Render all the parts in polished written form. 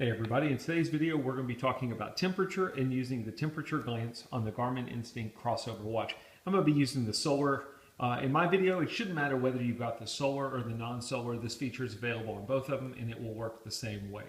Hey everybody, in today's video we're going to be talking about temperature and using the temperature glance on the Garmin Instinct Crossover watch. I'm going to be using the solar. In my video, it shouldn't matter whether you've got the solar or the non-solar. This feature is available on both of them and it will work the same way.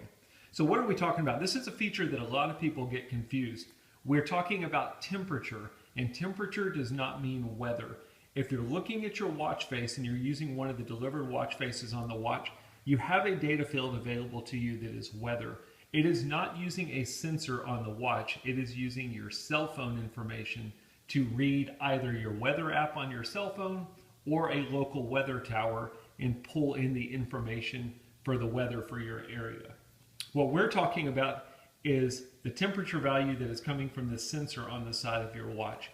So what are we talking about? This is a feature that a lot of people get confused. We're talking about temperature, and temperature does not mean weather. If you're looking at your watch face and you're using one of the delivered watch faces on the watch, you have a data field available to you that is weather. It is not using a sensor on the watch. It is using your cell phone information to read either your weather app on your cell phone or a local weather tower and pull in the information for the weather for your area. What we're talking about is the temperature value that is coming from the sensor on the side of your watch.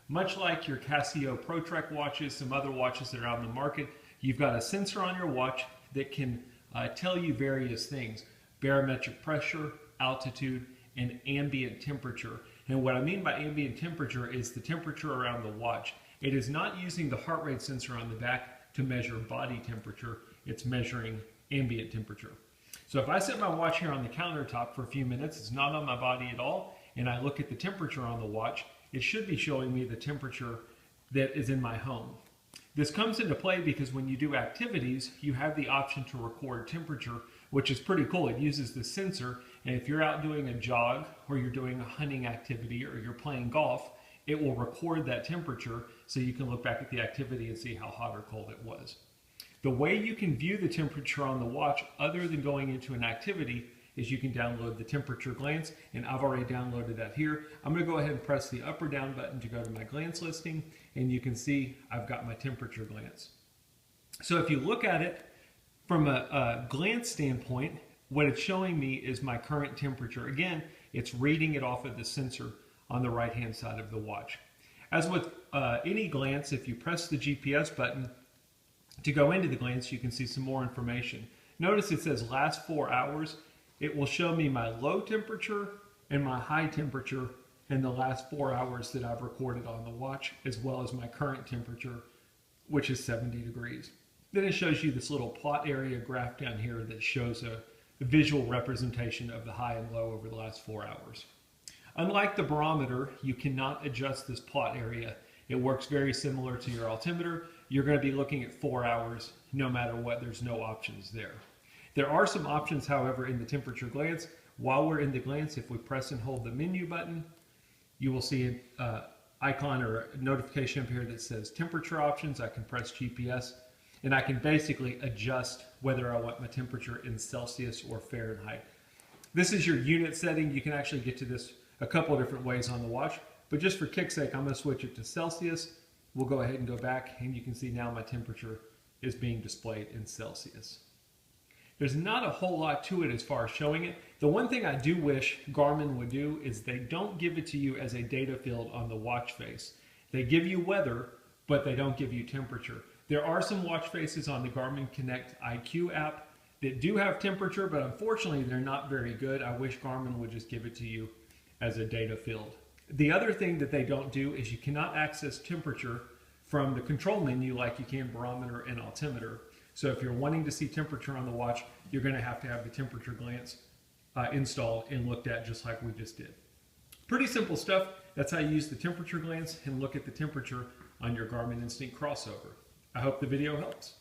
Much like your Casio ProTrek watches, some other watches that are out in the market, you've got a sensor on your watch that can tell you various things: barometric pressure, altitude, and ambient temperature. And what I mean by ambient temperature is the temperature around the watch. It is not using the heart rate sensor on the back to measure body temperature. It's measuring ambient temperature. So if I set my watch here on the countertop for a few minutes, it's not on my body at all, and I look at the temperature on the watch, it should be showing me the temperature that is in my home. This comes into play because when you do activities, you have the option to record temperature, which is pretty cool. It uses the sensor, and if you're out doing a jog or you're doing a hunting activity or you're playing golf, it will record that temperature so you can look back at the activity and see how hot or cold it was. The way you can view the temperature on the watch other than going into an activity is you can download the temperature glance, and I've already downloaded that here. I'm going to go ahead and press the up or down button to go to my glance listing, and you can see I've got my temperature glance. So if you look at it from a glance standpoint, what it's showing me is my current temperature. Again, it's reading it off of the sensor on the right hand side of the watch. As with any glance, if you press the GPS button to go into the glance, you can see some more information. Notice it says last 4 hours. It will show me my low temperature and my high temperature in the last 4 hours that I've recorded on the watch, as well as my current temperature, which is 70 degrees. Then it shows you this little plot area graph down here that shows a visual representation of the high and low over the last 4 hours. Unlike the barometer, you cannot adjust this plot area. It works very similar to your altimeter. You're going to be looking at 4 hours no matter what. There's no options there. There are some options, however, in the temperature glance. While we're in the glance, if we press and hold the menu button, you will see an icon or a notification up here that says temperature options. I can press GPS, and I can basically adjust whether I want my temperature in Celsius or Fahrenheit. This is your unit setting. You can actually get to this a couple of different ways on the watch, but just for kick's sake, I'm going to switch it to Celsius. We'll go ahead and go back, and you can see now my temperature is being displayed in Celsius. There's not a whole lot to it as far as showing it. The one thing I do wish Garmin would do is they don't give it to you as a data field on the watch face. They give you weather, but they don't give you temperature. There are some watch faces on the Garmin Connect IQ app that do have temperature, but unfortunately they're not very good. I wish Garmin would just give it to you as a data field. The other thing that they don't do is you cannot access temperature from the control menu like you can barometer and altimeter. So if you're wanting to see temperature on the watch, you're going to have the temperature glance installed and looked at just like we just did. Pretty simple stuff. That's how you use the temperature glance and look at the temperature on your Garmin Instinct Crossover. I hope the video helps.